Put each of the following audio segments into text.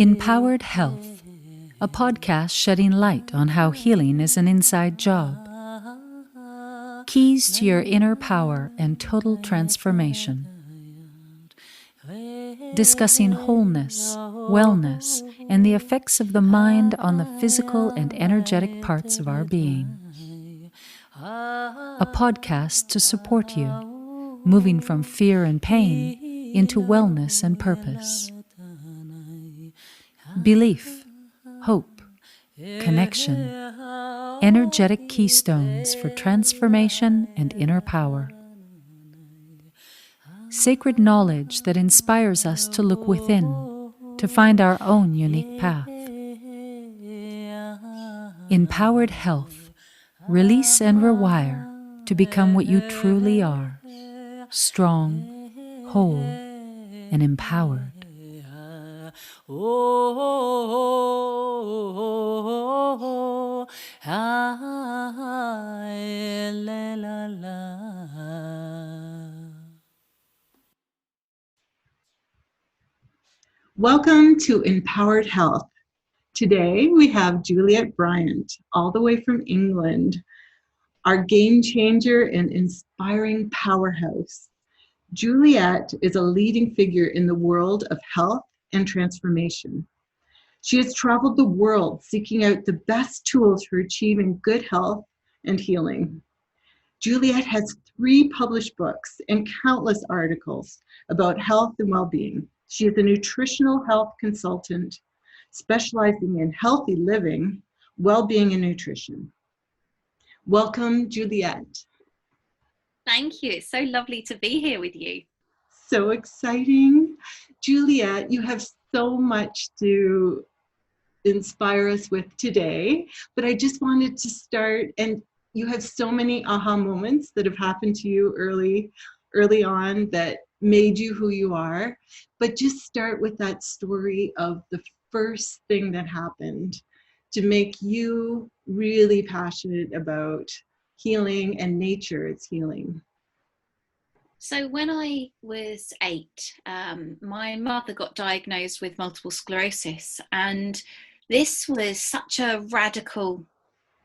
INpowered Health, a podcast shedding light on how healing is an inside job. Keys to your inner power and total transformation. Discussing wholeness, wellness, and the effects of the mind on the physical and energetic parts of our being. A podcast to support you, moving from fear and pain into wellness and purpose. Belief, hope, connection, energetic keystones for transformation and inner power. Sacred knowledge that inspires us to look within, to find our own unique path. INpowered Health, release and rewire to become what you truly are, strong, whole, and empowered. Welcome to INpowered Health. Today we have Juliette Bryant, all the way from England, our game changer and inspiring powerhouse. Juliette is a leading figure in the world of health and transformation. She has traveled the world seeking out the best tools for achieving good health and healing. Juliette has 3 published books and countless articles about health and well-being. She is a nutritional health consultant specializing in healthy living, well-being, and nutrition. Welcome, Juliette. Thank you. It's so lovely to be here with you. So exciting. Juliette, you have so much to inspire us with today, but I just wanted to start, and you have so many aha moments that have happened to you early on that made you who you are, but just start with that story of the first thing that happened to make you really passionate about healing and nature's healing. So when I was 8, my mother got diagnosed with multiple sclerosis, and this was such a radical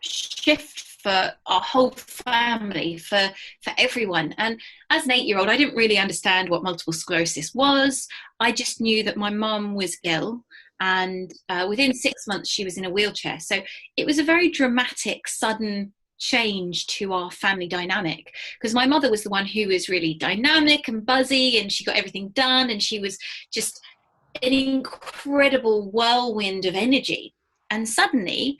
shift for our whole family, for everyone. And as an 8-year-old, I didn't really understand what multiple sclerosis was. I just knew that my mum was ill, and within 6 months she was in a wheelchair. So it was a very dramatic, sudden change to our family dynamic, because my mother was the one who was really dynamic and buzzy, and she got everything done, and she was just an incredible whirlwind of energy. And suddenly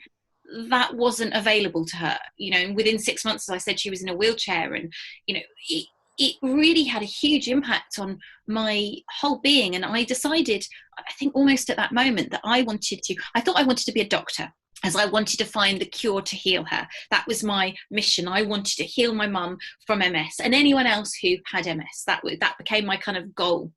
that wasn't available to her, and within 6 months, as I said, she was in a wheelchair, and it really had a huge impact on my whole being. And I decided, I think almost at that moment, that I thought I wanted to be a doctor, as I wanted to find the cure to heal her. That was my mission. I wanted to heal my mum from MS and anyone else who had MS. That became my kind of goal.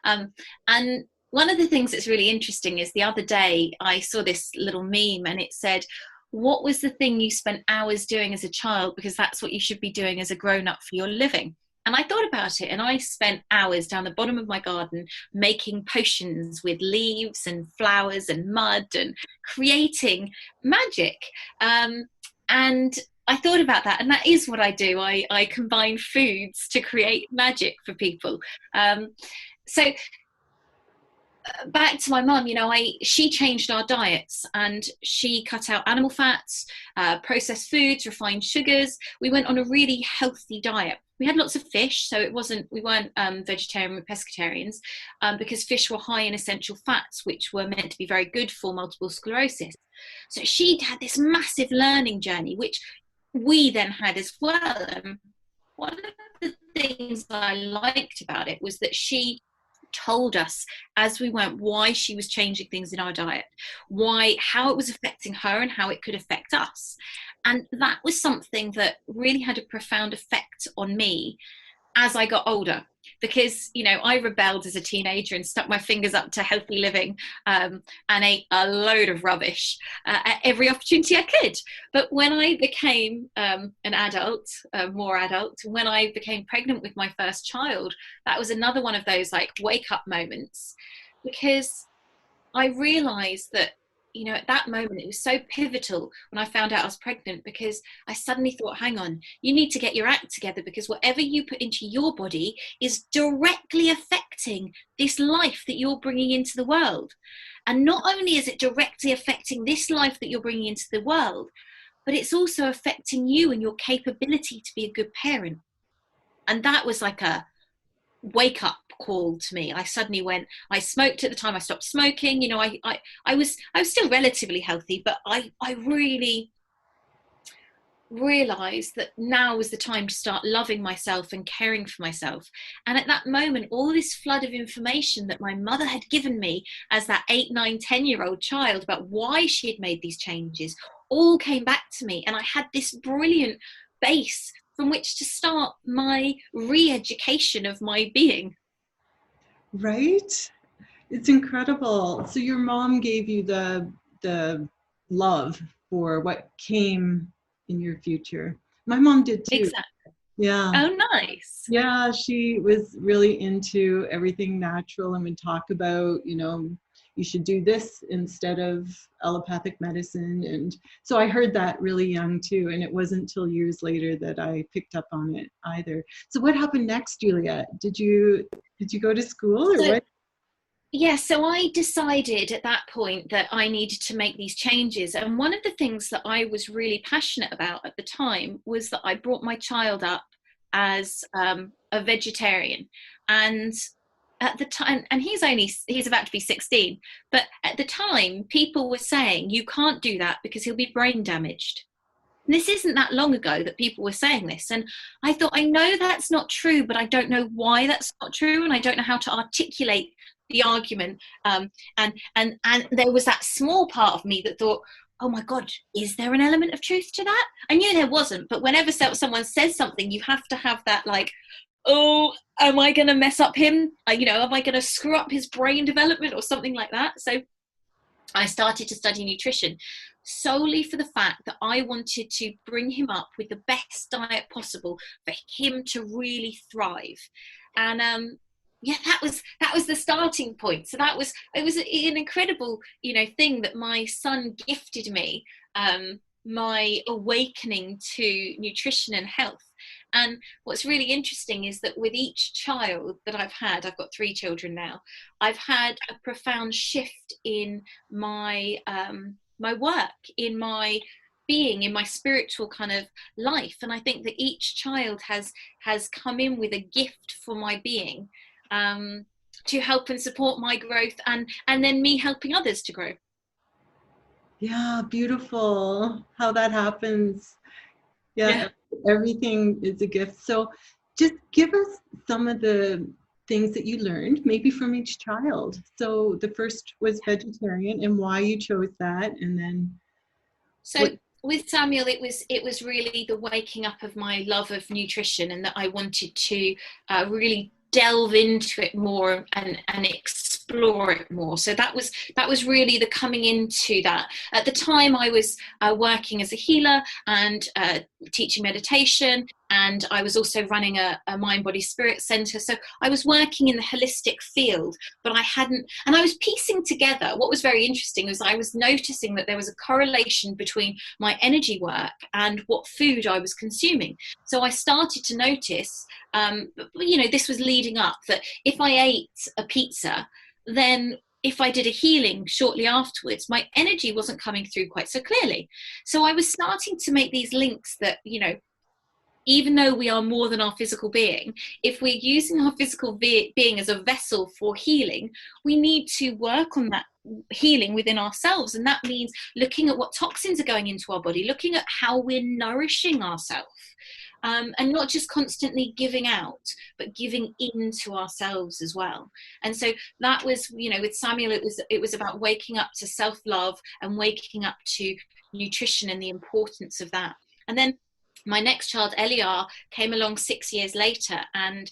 And one of the things that's really interesting is the other day I saw this little meme, and it said, what was the thing you spent hours doing as a child? Because that's what you should be doing as a grown-up for your living. And I thought about it, and I spent hours down the bottom of my garden making potions with leaves and flowers and mud and creating magic. And I thought about that, and that is what I do. I combine foods to create magic for people. So back to my mum, she changed our diets, and she cut out animal fats, processed foods, refined sugars. We went on a really healthy diet. We had lots of fish, so we weren't vegetarian, we were pescatarians, because fish were high in essential fats, which were meant to be very good for multiple sclerosis. So she had this massive learning journey, which we then had as well. And one of the things I liked about it was that she told us as we went why she was changing things in our diet, how it was affecting her and how it could affect us. And that was something that really had a profound effect on me as I got older, because I rebelled as a teenager and stuck my fingers up to healthy living, and ate a load of rubbish at every opportunity I could. But when I became an adult, more adult, when I became pregnant with my first child, that was another one of those wake up moments, because I realized that, you know, at that moment, it was so pivotal when I found out I was pregnant, because I suddenly thought, hang on, you need to get your act together, because whatever you put into your body is directly affecting this life that you're bringing into the world. And not only is it directly affecting this life that you're bringing into the world, but it's also affecting you and your capability to be a good parent. And that was like a wake up call to me. I suddenly went, I smoked at the time, I stopped smoking, you know, I was still relatively healthy, but I really realized that now was the time to start loving myself and caring for myself. And at that moment, all this flood of information that my mother had given me as that 8, 9, 10-year-old child about why she had made these changes all came back to me, and I had this brilliant base from which to start my re-education of my being. Right? It's incredible. So your mom gave you the love for what came in your future. My mom did too. Exactly. Yeah. Oh, nice. Yeah, she was really into everything natural and would talk about, you know, you should do this instead of allopathic medicine. And so I heard that really young too. And it wasn't until years later that I picked up on it either. So what happened next, Juliette? Did you go to school or what? Yeah, so I decided at that point that I needed to make these changes. And one of the things that I was really passionate about at the time was that I brought my child up as a vegetarian. And at the time, and he's about to be 16, but at the time, people were saying, you can't do that because he'll be brain damaged. And this isn't that long ago that people were saying this. And I thought, I know that's not true, but I don't know why that's not true. And I don't know how to articulate the argument. And there was that small part of me that thought, oh my God, is there an element of truth to that? I knew there wasn't, but whenever someone says something, you have to have that like, oh, am I going to mess up him? You know, am I going to screw up his brain development or something like that? So I started to study nutrition solely for the fact that I wanted to bring him up with the best diet possible for him to really thrive. And yeah, that was the starting point. So it was an incredible, you know, thing that my son gifted me, my awakening to nutrition and health. And what's really interesting is that with each child that I've got 3 children now, I've had a profound shift in my my work, in my being, in my spiritual kind of life. And I think that each child has come in with a gift for my being, to help and support my growth, and then me helping others to grow. Yeah, beautiful how that happens. Yeah. Everything is a gift. So just give us some of the things that you learned, maybe from each child. So the first was vegetarian, and why you chose that, and then with Samuel, it was really the waking up of my love of nutrition, and that I wanted to really delve into it more and explore it more. So that was really the coming into that. At the time, I was working as a healer and teaching meditation, and I was also running a mind, body, spirit center. So I was working in the holistic field, but I was piecing together. What was very interesting was I was noticing that there was a correlation between my energy work and what food I was consuming. So I started to notice, you know, this was leading up, that if I ate a pizza, then if I did a healing shortly afterwards, my energy wasn't coming through quite so clearly. So I was starting to make these links that, you know, even though we are more than our physical being, if we're using our physical being as a vessel for healing, we need to work on that healing within ourselves. And that means looking at what toxins are going into our body, looking at how we're nourishing ourselves. And not just constantly giving out, but giving into ourselves as well. And so that was, you know, with Samuel, it was about waking up to self-love and waking up to nutrition and the importance of that. And then my next child, Eliar, came along 6 years later, and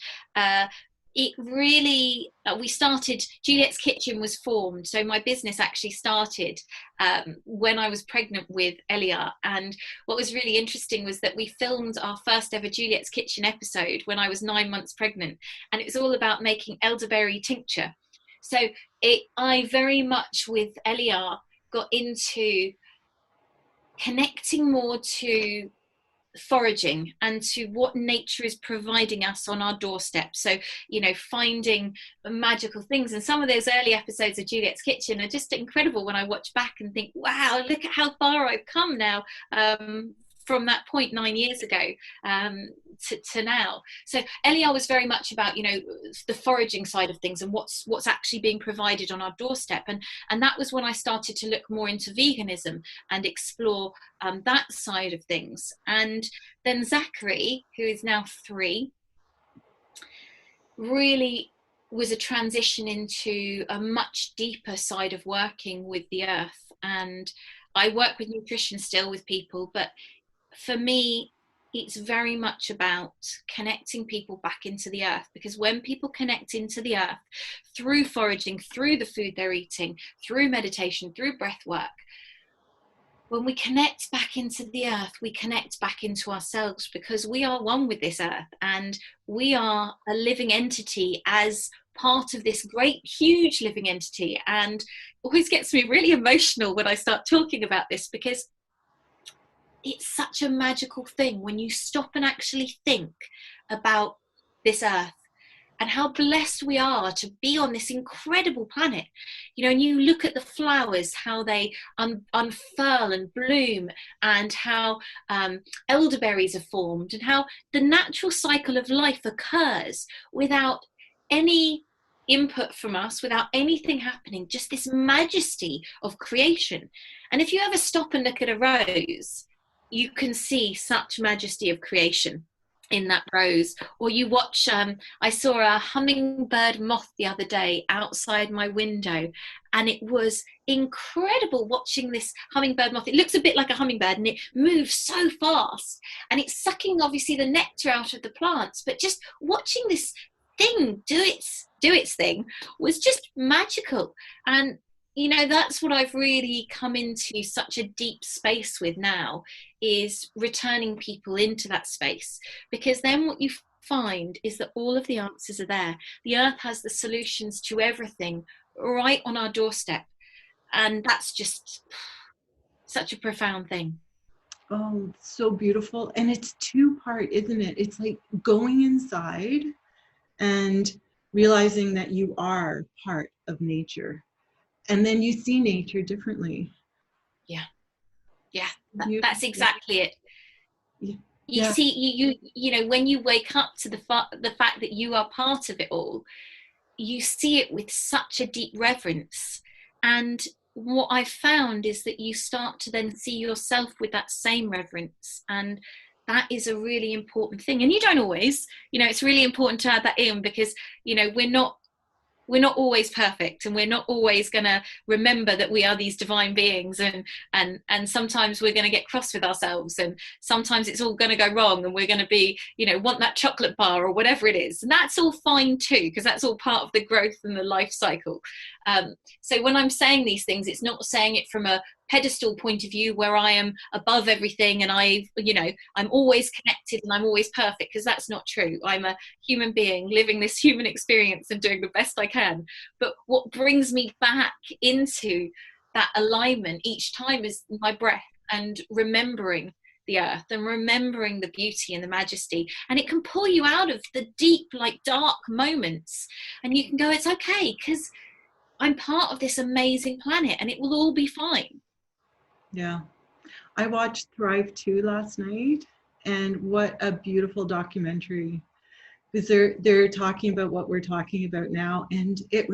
it really, we started, Juliette's Kitchen was formed. So my business actually started when I was pregnant with Eliar. And what was really interesting was that we filmed our first ever Juliette's Kitchen episode when I was 9 months pregnant. And it was all about making elderberry tincture. So I very much with Eliar got into connecting more to foraging and to what nature is providing us on our doorstep. So, finding magical things. And some of those early episodes of Juliette's Kitchen are just incredible when I watch back and think, wow, look at how far I've come now, from that point 9 years ago to now. So Eliar was very much about, the foraging side of things and what's actually being provided on our doorstep. And that was when I started to look more into veganism and explore that side of things. And then Zachary, who is now 3, really was a transition into a much deeper side of working with the earth. And I work with nutrition still with people, but for me, it's very much about connecting people back into the earth, because when people connect into the earth through foraging, through the food they're eating, through meditation, through breath work, when we connect back into the earth, we connect back into ourselves, because we are one with this earth and we are a living entity as part of this great, huge living entity. And it always gets me really emotional when I start talking about this, because it's such a magical thing when you stop and actually think about this earth and how blessed we are to be on this incredible planet. And you look at the flowers, how they unfurl and bloom, and how elderberries are formed, and how the natural cycle of life occurs without any input from us, without anything happening, just this majesty of creation. And if you ever stop and look at a rose, you can see such majesty of creation in that rose. Or you watch, I saw a hummingbird moth the other day outside my window, and it was incredible watching this hummingbird moth. It looks a bit like a hummingbird and it moves so fast, and it's sucking obviously the nectar out of the plants, but just watching this thing do its thing was just magical. And that's what I've really come into such a deep space with now, is returning people into that space, because then what you find is that all of the answers are there. The earth has the solutions to everything right on our doorstep. And that's just such a profound thing. Oh, so beautiful. And it's 2-part, isn't it? It's like going inside and realizing that you are part of nature. And then you see nature differently. Yeah, that's exactly it. Yeah. You see, you when you wake up to the fact that you are part of it all, you see it with such a deep reverence. And what I found is that you start to then see yourself with that same reverence, and that is a really important thing. And you don't always, it's really important to add that in, because we're not always perfect, and we're not always going to remember that we are these divine beings, and sometimes we're going to get cross with ourselves, and sometimes it's all going to go wrong, and we're going to be, want that chocolate bar or whatever it is, and that's all fine too, because that's all part of the growth and the life cycle. So when I'm saying these things, it's not saying it from a pedestal point of view where I am above everything and I'm always connected and I'm always perfect, because that's not true. I'm a human being living this human experience and doing the best I can. But what brings me back into that alignment each time is my breath, and remembering the earth and remembering the beauty and the majesty. And it can pull you out of the deep, dark moments, and you can go, it's okay, because I'm part of this amazing planet and it will all be fine. Yeah. I watched Thrive 2 last night, and what a beautiful documentary. Because they're talking about what we're talking about now, and it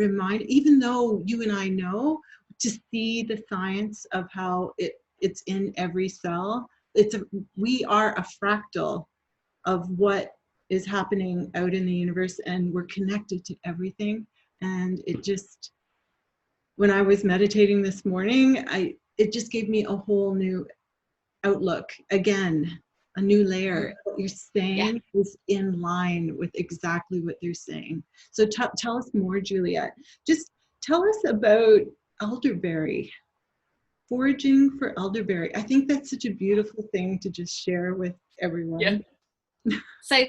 even though you and I know, to see the science of how it's in every cell, we are a fractal of what is happening out in the universe, and we're connected to everything. And it just, when I was meditating this morning, it just gave me a whole new outlook. Again, a new layer. What you're saying is in line with exactly what they're saying. So tell us more, Juliette. Just tell us about elderberry, foraging for elderberry. I think that's such a beautiful thing to just share with everyone. Yeah. So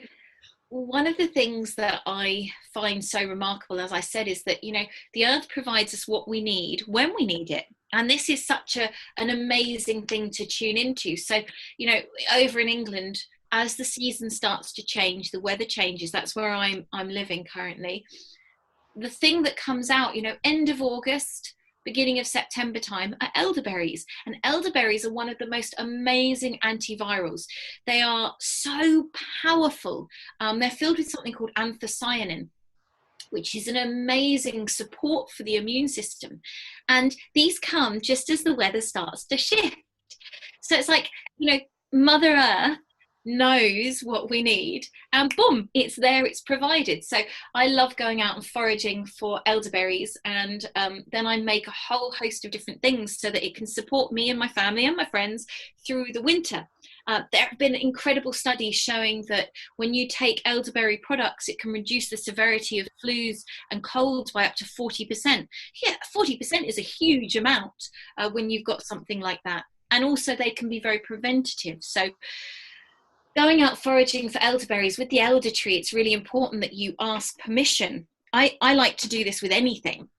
one of the things that I find so remarkable, as I said, is that, the earth provides us what we need when we need it. And this is such an amazing thing to tune into. So, over in England, as the season starts to change, the weather changes. That's where I'm living currently. The thing that comes out, end of August, beginning of September time, are elderberries. And elderberries are one of the most amazing antivirals. They are so powerful. They're filled with something called anthocyanin, which is an amazing support for the immune system. And these come just as the weather starts to shift. So it's like, Mother Earth knows what we need, and boom, it's there, it's provided. So I love going out and foraging for elderberries, and then I make a whole host of different things so that it can support me and my family and my friends through the winter. There have been incredible studies showing that when you take elderberry products, it can reduce the severity of flus and colds by up to 40%. Yeah, 40% is a huge amount when you've got something like that. And also they can be very preventative. So going out foraging for elderberries with the elder tree, it's really important that you ask permission. I like to do this with anything.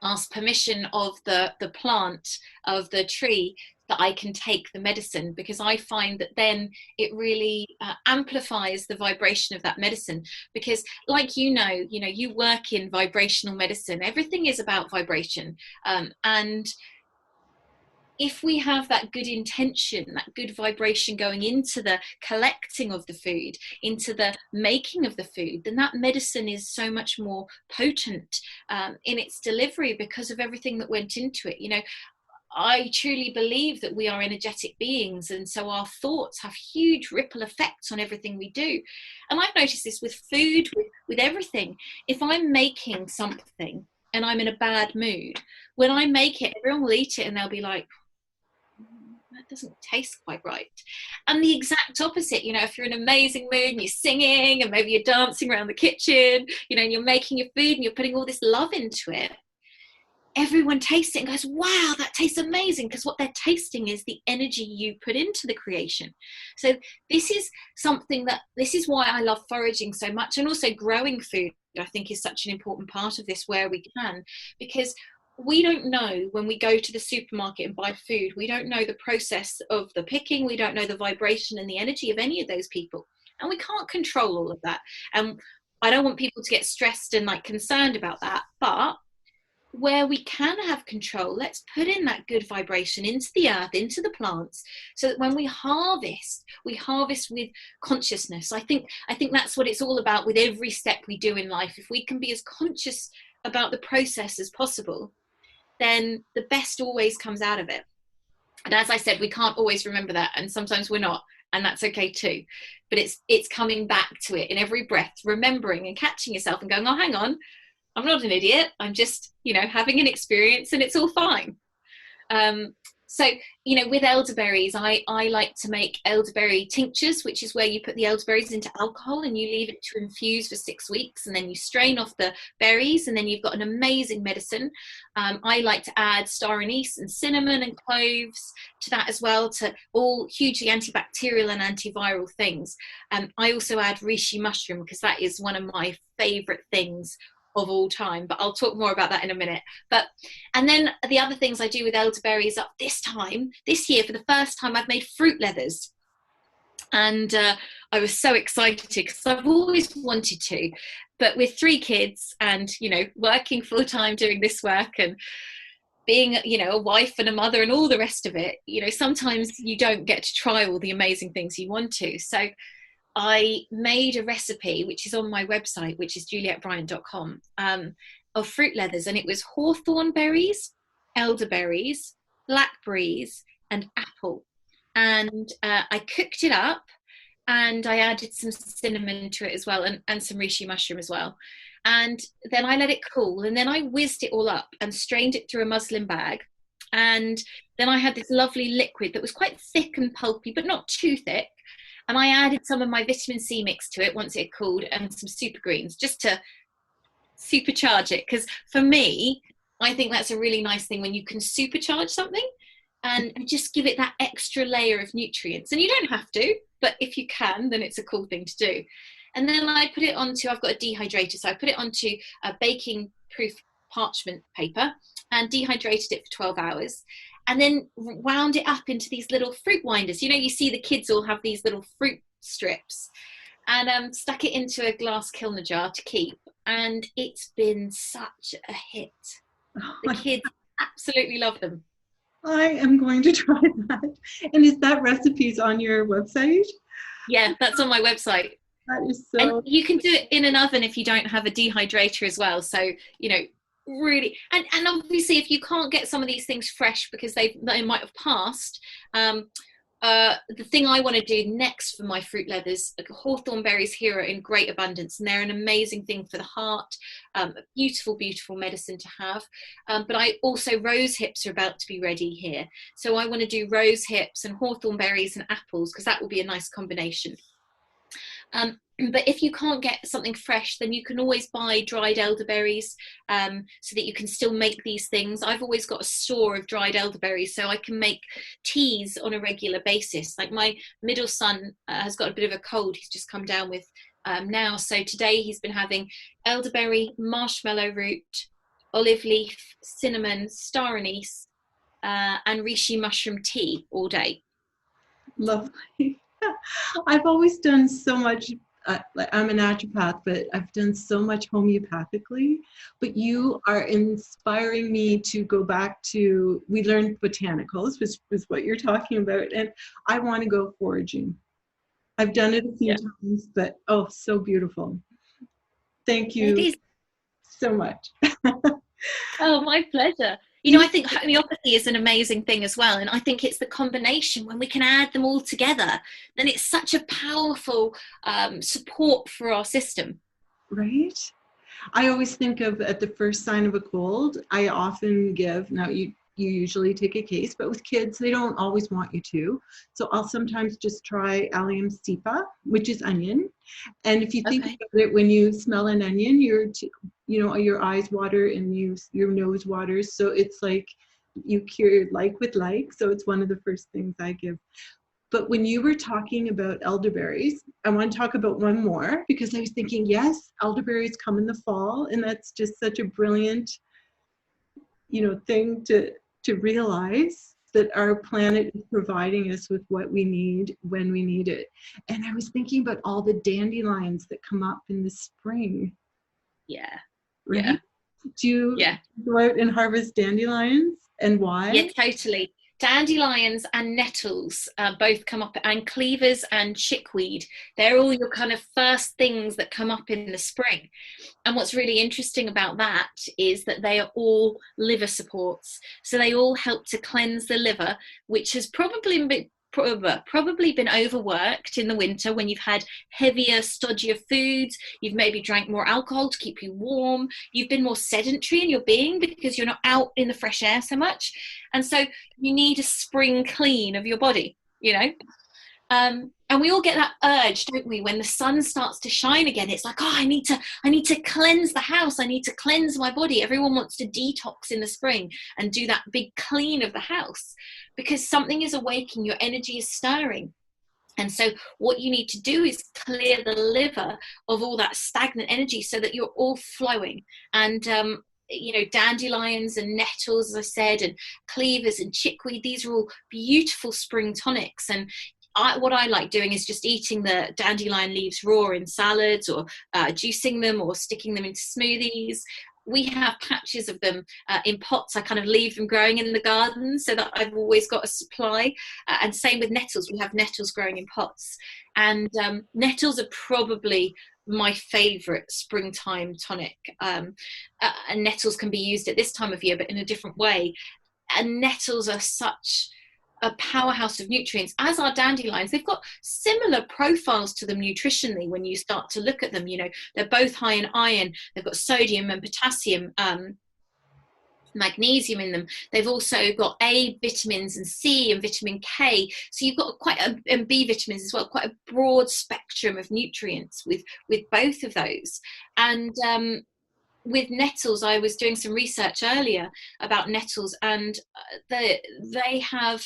Ask permission of the plant, of the tree, that I can take the medicine, because I find that then it really amplifies the vibration of that medicine. Because like you work in vibrational medicine, everything is about vibration, and if we have that good intention, that good vibration going into the collecting of the food, into the making of the food, then that medicine is so much more potent in its delivery because of everything that went into it. I truly believe that we are energetic beings, and so our thoughts have huge ripple effects on everything we do. And I've noticed this with food, with everything. If I'm making something and I'm in a bad mood, when I make it, everyone will eat it and they'll be like, that doesn't taste quite right. And the exact opposite, if you're in an amazing mood and you're singing and maybe you're dancing around the kitchen, and you're making your food and you're putting all this love into it, everyone tastes it and goes, wow, that tastes amazing, because what they're tasting is the energy you put into the creation. So this is why I love foraging so much, and also growing food, I think, is such an important part of this where we can, because we don't know, when we go to the supermarket and buy food, we don't know the process of the picking, we don't know the vibration and the energy of any of those people, and we can't control all of that. And I don't want people to get stressed and concerned about that, but where we can have control, let's put in that good vibration into the earth, into the plants, so that when we harvest with consciousness. I think that's what it's all about with every step we do in life. If we can be as conscious about the process as possible, then the best always comes out of it. And as I said, we can't always remember that, and sometimes we're not, and that's okay too. But it's coming back to it in every breath, remembering and catching yourself and going, oh, hang on, I'm not an idiot, I'm just having an experience, and it's all fine. So, with elderberries, I like to make elderberry tinctures, which is where you put the elderberries into alcohol and you leave it to infuse for 6 weeks, and then you strain off the berries, and then you've got an amazing medicine. I like to add star anise and cinnamon and cloves to that as well, to all hugely antibacterial and antiviral things. I also add reishi mushroom, because that is one of my favorite things of all time, but I'll talk more about that in a minute. And then the other things I do with elderberries up this year, for the first time, I've made fruit leathers. And I was so excited because I've always wanted to, but with 3 kids and, working full time doing this work and being, a wife and a mother and all the rest of it, sometimes you don't get to try all the amazing things you want to. So I made a recipe, which is on my website, which is juliettebryant.com, of fruit leathers. And it was hawthorn berries, elderberries, blackberries, and apple. And I cooked it up, and I added some cinnamon to it as well, and some reishi mushroom as well. And then I let it cool, and then I whizzed it all up and strained it through a muslin bag. And then I had this lovely liquid that was quite thick and pulpy, but not too thick. And I added some of my vitamin C mix to it once it cooled, and some super greens, just to supercharge it. Because for me, I think that's a really nice thing when you can supercharge something and just give it that extra layer of nutrients. And you don't have to, but if you can, then it's a cool thing to do. And then I put it onto, I've got a dehydrator, so I put it onto a baking proof parchment paper and dehydrated it for 12 hours. And then wound it up into these little fruit winders. You know, you see the kids all have these little fruit strips, and stuck it into a glass kilner jar to keep. And it's been such a hit. The kids absolutely love them. I am going to try that. And is that recipes on your website? Yeah, that's on my website. That is so. And you can do it in an oven if you don't have a dehydrator as well. So, you know, really, and obviously if you can't get some of these things fresh because they might have passed, the thing I want to do next for my fruit leathers, like hawthorn berries here are in great abundance, and they're an amazing thing for the heart, a beautiful medicine to have, but I also, rose hips are about to be ready here, so I want to do rose hips and hawthorn berries and apples, because that will be a nice combination. But if you can't get something fresh, then you can always buy dried elderberries, so that you can still make these things. I've always got a store of dried elderberries, so I can make teas on a regular basis. Like my middle son has got a bit of a cold, he's just come down with now. So today he's been having elderberry, marshmallow root, olive leaf, cinnamon, star anise, and reishi mushroom tea all day. Lovely. I've always done so much. I'm a naturopath, but I've done so much homeopathically. But you are inspiring me to go back to, we learned botanicals, which is what you're talking about, and I want to go foraging. I've done it a few times, but oh, so beautiful. Thank you so much. Oh, my pleasure. You know, I think homeopathy is an amazing thing as well. And I think it's the combination, when we can add them all together, then it's such a powerful support for our system. Right? I always think of, at the first sign of a cold, I often give, now you usually take a case, but with kids, they don't always want you to. So I'll sometimes just try allium cepa, which is onion. And if you think about it, when you smell an onion, your eyes water and your nose waters. So it's like you cure like with like. So it's one of the first things I give. But when you were talking about elderberries, I want to talk about one more, because I was thinking, yes, elderberries come in the fall, and that's just such a brilliant, thing to realize, that our planet is providing us with what we need when we need it. And I was thinking about all the dandelions that come up in the spring. Yeah. Right? Yeah. Do you go out and harvest dandelions, and why? Yeah, totally. Dandelions and nettles both come up, and cleavers and chickweed. They're all your kind of first things that come up in the spring. And what's really interesting about that is that they are all liver supports. So they all help to cleanse the liver, which has probably been overworked in the winter when you've had heavier, stodgier foods, you've maybe drank more alcohol to keep you warm, you've been more sedentary in your being because you're not out in the fresh air so much, and so you need a spring clean of your body, and we all get that urge, don't we, when the sun starts to shine again. It's like, I need to cleanse the house, I need to cleanse my body. Everyone wants to detox in the spring and do that big clean of the house, because something is awaking, your energy is stirring. And so what you need to do is clear the liver of all that stagnant energy so that you're all flowing. And dandelions and nettles, as I said, and cleavers and chickweed, these are all beautiful spring tonics. And what I like doing is just eating the dandelion leaves raw in salads, or juicing them, or sticking them into smoothies. We have patches of them in pots. I kind of leave them growing in the garden so that I've always got a supply. And same with nettles. We have nettles growing in pots. And nettles are probably my favorite springtime tonic. And nettles can be used at this time of year, but in a different way. And nettles are such a powerhouse of nutrients, as are dandelions. They've got similar profiles to them nutritionally when you start to look at them. They're both high in iron, they've got sodium and potassium, magnesium in them. They've also got A vitamins and C and vitamin K. So you've got and B vitamins as well, quite a broad spectrum of nutrients with both of those. And with nettles, I was doing some research earlier about nettles, and they have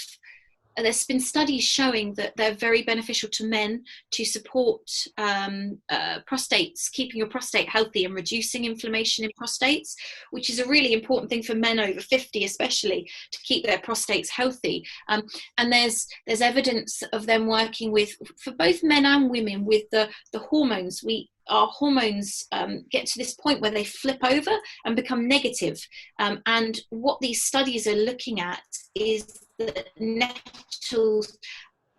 there's been studies showing that they're very beneficial to men to support prostates, keeping your prostate healthy and reducing inflammation in prostates, which is a really important thing for men over 50 especially, to keep their prostates healthy. And there's evidence of them working with, for both men and women, with the hormones. Our hormones get to this point where they flip over and become negative. And what these studies are looking at is that nettles,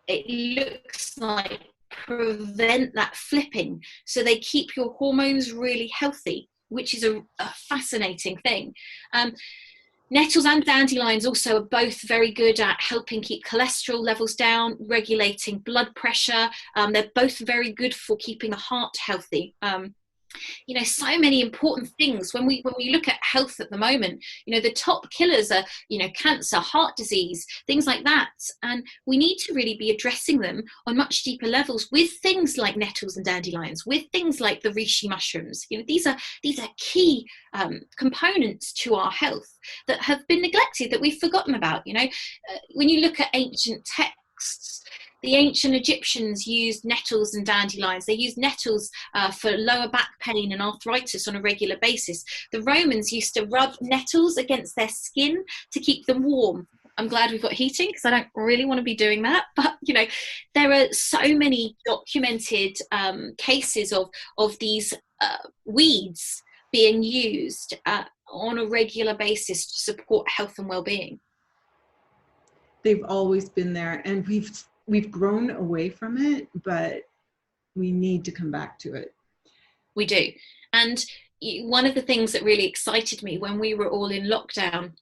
it looks like, prevent that flipping. So they keep your hormones really healthy, which is a fascinating thing. Nettles and dandelions also are both very good at helping keep cholesterol levels down, regulating blood pressure. They're both very good for keeping the heart healthy. So many important things when we look at health at the moment. The top killers are cancer, heart disease, things like that, and we need to really be addressing them on much deeper levels with things like nettles and dandelions, with things like the reishi mushrooms. These are key components to our health that have been neglected, that we've forgotten about. When you look at ancient texts, the ancient Egyptians used nettles and dandelions. They used nettles for lower back pain and arthritis on a regular basis. The Romans used to rub nettles against their skin to keep them warm. I'm glad we've got heating, because I don't really want to be doing that. But, there are so many documented cases of these weeds being used on a regular basis to support health and well-being. They've always been there, and we've grown away from it, but we need to come back to it. We do. And one of the things that really excited me when we were all in lockdown,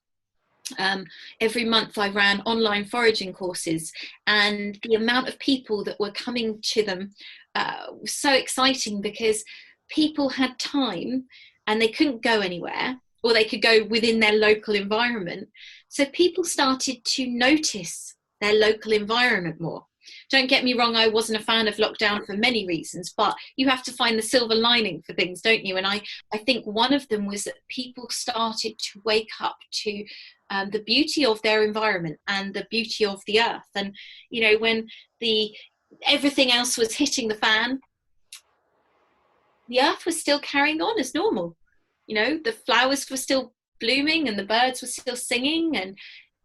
every month I ran online foraging courses, and the amount of people that were coming to them was so exciting, because people had time and they couldn't go anywhere, or they could go within their local environment. So people started to notice their local environment more. Don't get me wrong, I wasn't a fan of lockdown for many reasons, but you have to find the silver lining for things, don't you? And I think one of them was that people started to wake up to the beauty of their environment and the beauty of the earth. And, when everything else was hitting the fan, the earth was still carrying on as normal. The flowers were still blooming and the birds were still singing and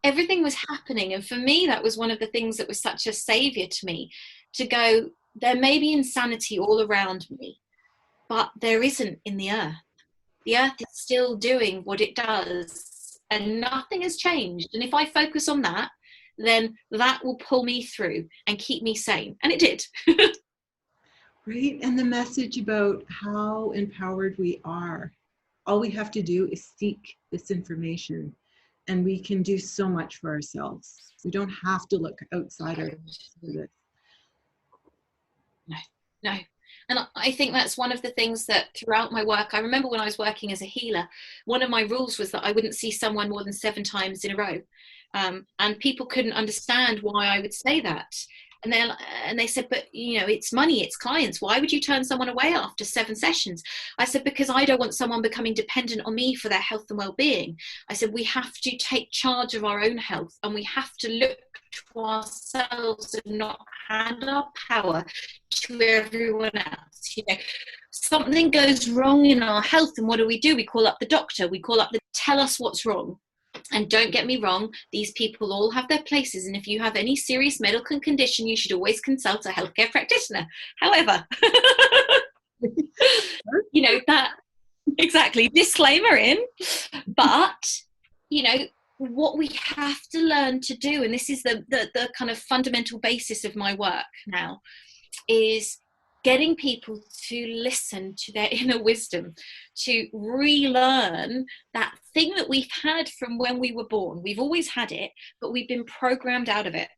everything was happening. And for me, that was one of the things that was such a savior to me, to go, there may be insanity all around me, but there isn't in the earth. The earth is still doing what it does and nothing has changed. And if I focus on that, then that will pull me through and keep me sane. And it did. Right. And the message about how empowered we are. All we have to do is seek this information, and we can do so much for ourselves. We don't have to look outside ourselves for this. No. And I think that's one of the things that throughout my work, I remember when I was working as a healer, one of my rules was that I wouldn't see someone more than 7 times in a row. And people couldn't understand why I would say that. And they said, but it's money, it's clients. Why would you turn someone away after 7 sessions? I said, because I don't want someone becoming dependent on me for their health and well-being. I said, we have to take charge of our own health, and we have to look to ourselves and not hand our power to everyone else. Something goes wrong in our health, and what do? We call up the doctor, tell us what's wrong. And don't get me wrong, these people all have their places. And if you have any serious medical condition, you should always consult a healthcare practitioner. However, that exactly, disclaimer in. But, what we have to learn to do, and this is the kind of fundamental basis of my work now, is getting people to listen to their inner wisdom, to relearn that thing that we've had from when we were born. We've always had it, but we've been programmed out of it.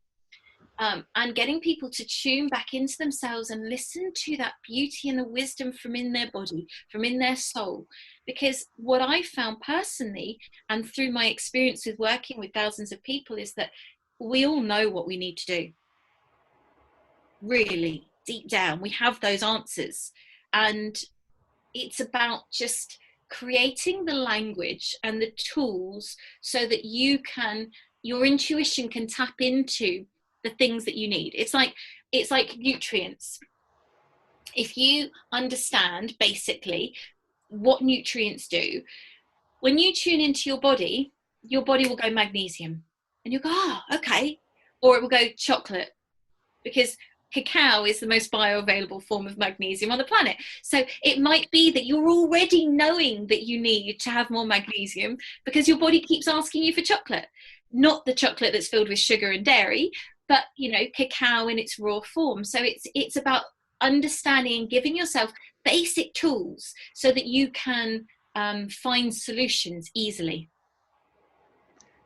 And getting people to tune back into themselves and listen to that beauty and the wisdom from in their body, from in their soul. Because what I found personally, and through my experience with working with thousands of people, is that we all know what we need to do. Really, deep down, we have those answers. And it's about just creating the language and the tools so that your intuition can tap into the things that you need. It's like nutrients. If you understand basically what nutrients do, when you tune into your body will go magnesium, and you'll go, oh, okay. Or it will go chocolate, because cacao is the most bioavailable form of magnesium on the planet. So it might be that you're already knowing that you need to have more magnesium because your body keeps asking you for chocolate. Not the chocolate that's filled with sugar and dairy, but, you know, cacao in its raw form. So it's about understanding and giving yourself basic tools so that you can find solutions easily.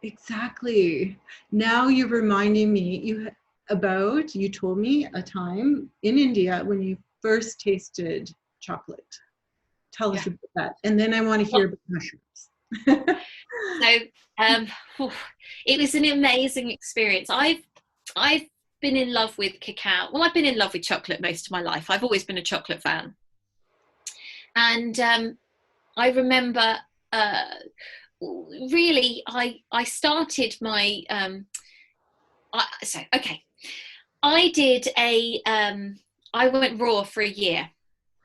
Exactly. Now you're reminding me, you told me a time in India when you first tasted chocolate. Tell us about that. And then I want to hear about mushrooms. So it was an amazing experience. I've been in love with cacao. Well, I've been in love with chocolate most of my life. I've always been a chocolate fan. And I remember really I started my I went raw for a year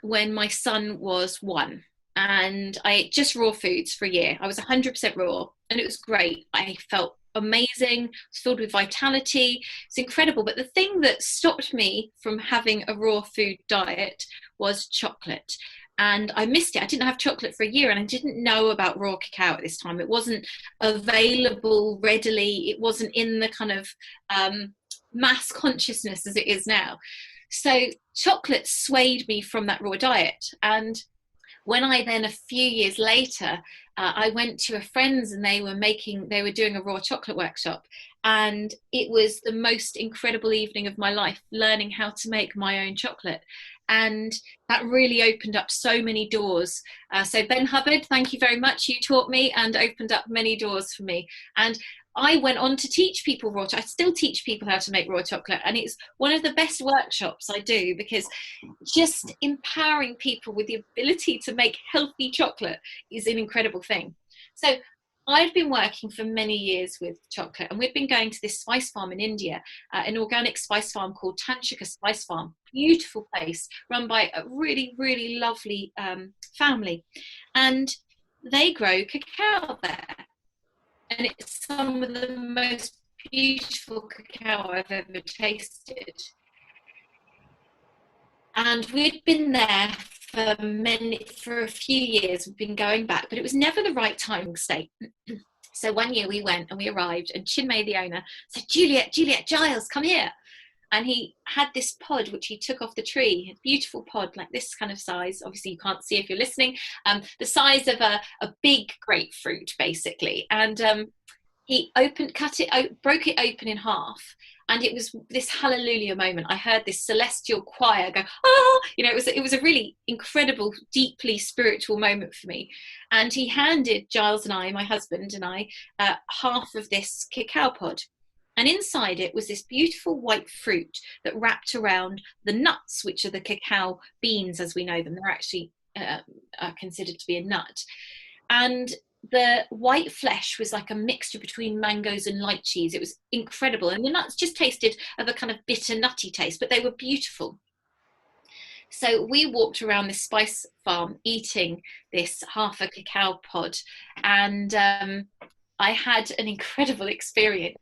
when my son was 1, and I ate just raw foods for a year. I was 100% raw, and it was great. I felt amazing. I was filled with vitality. It's incredible. But the thing that stopped me from having a raw food diet was chocolate. And I missed it. I didn't have chocolate for a year, and I didn't know about raw cacao at this time. It wasn't available readily. It wasn't in the kind of mass consciousness as it is now. So chocolate swayed me from that raw diet. And when I then, a few years later, I went to a friend's, and they were doing a raw chocolate workshop. And it was the most incredible evening of my life, learning how to make my own chocolate. And that really opened up so many doors. So Ben Hubbard, thank you very much. You taught me and opened up many doors for me. And I went on to teach people raw chocolate. I still teach people how to make raw chocolate. And it's one of the best workshops I do, because just empowering people with the ability to make healthy chocolate is an incredible thing. So I've been working for many years with chocolate, and we've been going to this spice farm in India, an organic spice farm called Contagious Spice Farm. Beautiful place, run by a really, really lovely family. And they grow cacao there. And it's some of the most beautiful cacao I've ever tasted. And we'd been there for a few years. We've been going back, but it was never the right time state. So one year we went and we arrived, and Chinmay, the owner, said, Juliette, Giles, come here. And he had this pod which he took off the tree, a beautiful pod like this kind of size. Obviously you can't see if you're listening, the size of a big grapefruit basically. And he broke it open in half, and it was this hallelujah moment. I heard this celestial choir go, oh, you know, it was a really incredible, deeply spiritual moment for me. And he handed Giles and I, my husband and I, half of this cacao pod. And inside it was this beautiful white fruit that wrapped around the nuts, which are the cacao beans as we know them. They're actually are considered to be a nut. And the white flesh was like a mixture between mangoes and lychees. It was incredible. And the nuts just tasted of a kind of bitter, nutty taste, but they were beautiful. So we walked around this spice farm eating this half a cacao pod, and I had an incredible experience.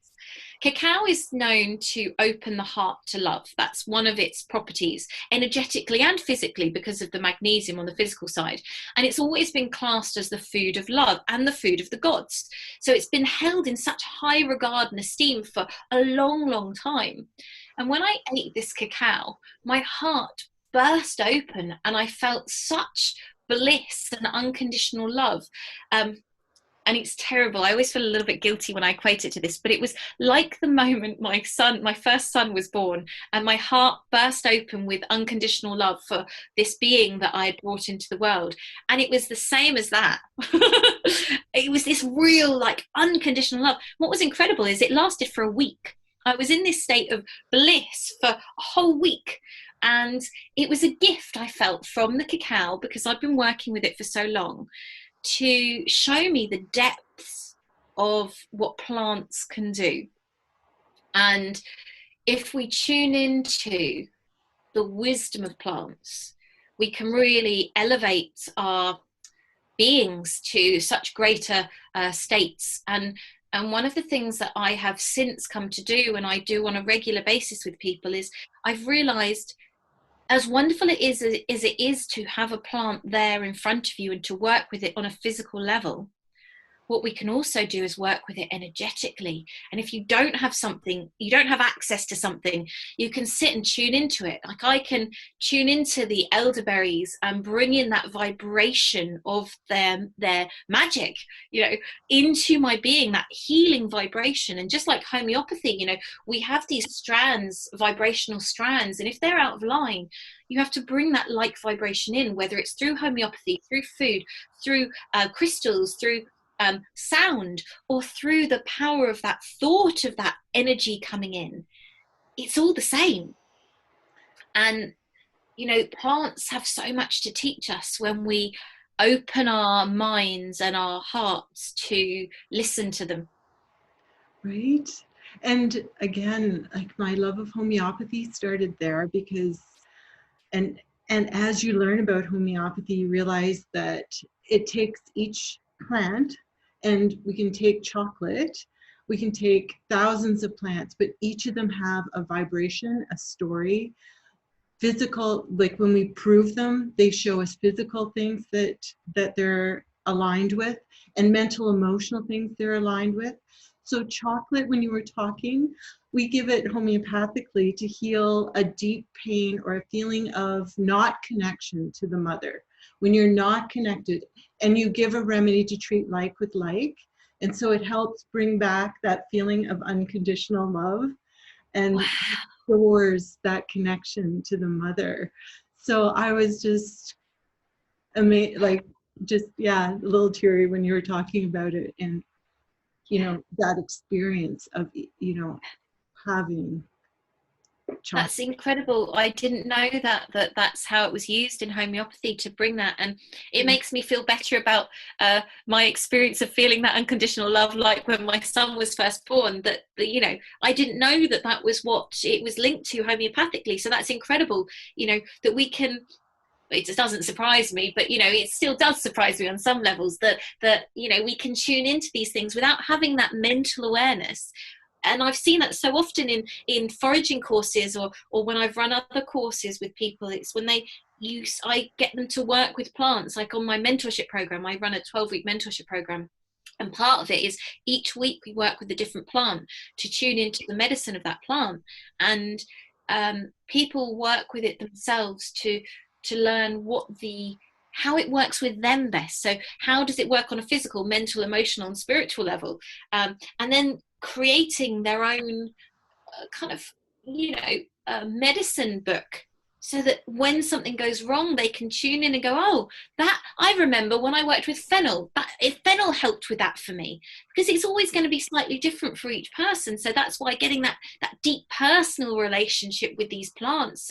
Cacao is known to open the heart to love. That's one of its properties, energetically and physically, because of the magnesium on the physical side. And it's always been classed as the food of love and the food of the gods. So it's been held in such high regard and esteem for a long, long time. And when I ate this cacao, my heart burst open, and I felt such bliss and unconditional love. And it's terrible. I always feel a little bit guilty when I equate it to this, but it was like the moment my first son was born, and my heart burst open with unconditional love for this being that I had brought into the world. And it was the same as that. It was this real, like, unconditional love. What was incredible is it lasted for a week. I was in this state of bliss for a whole week. And it was a gift I felt from the cacao, because I've been working with it for so long, to show me the depths of what plants can do. And if we tune into the wisdom of plants, we can really elevate our beings to such greater states. And one of the things that I have since come to do, and I do on a regular basis with people, is I've realized, as wonderful it is as it is to have a plant there in front of you and to work with it on a physical level, what we can also do is work with it energetically. And if you don't have something, you don't have access to something, you can sit and tune into it. Like I can tune into the elderberries and bring in that vibration of their magic, into my being, that healing vibration. And just like homeopathy, we have these strands, vibrational strands, and if they're out of line, you have to bring that like vibration in, whether it's through homeopathy, through food, through crystals, through sound, or through the power of that thought, of that energy coming in. It's all the same. And plants have so much to teach us when we open our minds and our hearts to listen to them. Right. And again, like my love of homeopathy started there because and as you learn about homeopathy, you realize that it takes each plant, and we can take chocolate, we can take thousands of plants, but each of them have a vibration, a story, physical, like when we prove them, they show us physical things that they're aligned with, and mental, emotional things they're aligned with. So chocolate, when you were talking, we give it homeopathically to heal a deep pain or a feeling of not connection to the mother. When you're not connected, and you give a remedy to treat like with like, and so it helps bring back that feeling of unconditional love and restores that connection to the mother. So I was just amazed, like just a little teary when you were talking about it, and that experience of having chocolate. That's incredible. I didn't know that's how it was used in homeopathy, to bring that, and it makes me feel better about my experience of feeling that unconditional love, like when my son was first born, that I didn't know that was what it was linked to homeopathically. So that's incredible, that we can. It doesn't surprise me, but it still does surprise me on some levels that we can tune into these things without having that mental awareness. And I've seen that so often in foraging courses, or when I've run other courses with people. It's when I get them to work with plants. Like on my mentorship program, I run a 12-week mentorship program. And part of it is each week we work with a different plant to tune into the medicine of that plant. And people work with it themselves to learn how it works with them best. So how does it work on a physical, mental, emotional, and spiritual level? And then creating their own kind of medicine book, so that when something goes wrong, they can tune in and go, oh, that I remember when I worked with fennel, fennel helped with that for me, because it's always going to be slightly different for each person. So that's why getting that deep personal relationship with these plants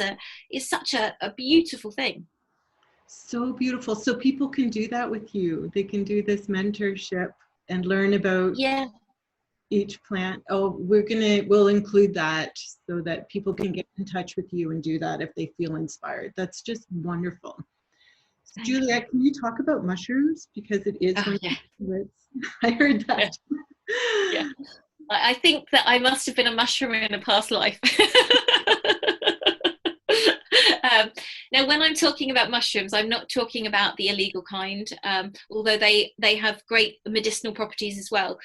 is such a beautiful thing. So beautiful. So people can do that with you. They can do this mentorship and learn about each plant. Oh, we'll include that so that people can get in touch with you and do that if they feel inspired. That's just wonderful. Juliette, can you talk about mushrooms? Because it is one of my favorites. I heard that. Yeah. I think that I must have been a mushroom in a past life. Now, when I'm talking about mushrooms, I'm not talking about the illegal kind, although they have great medicinal properties as well.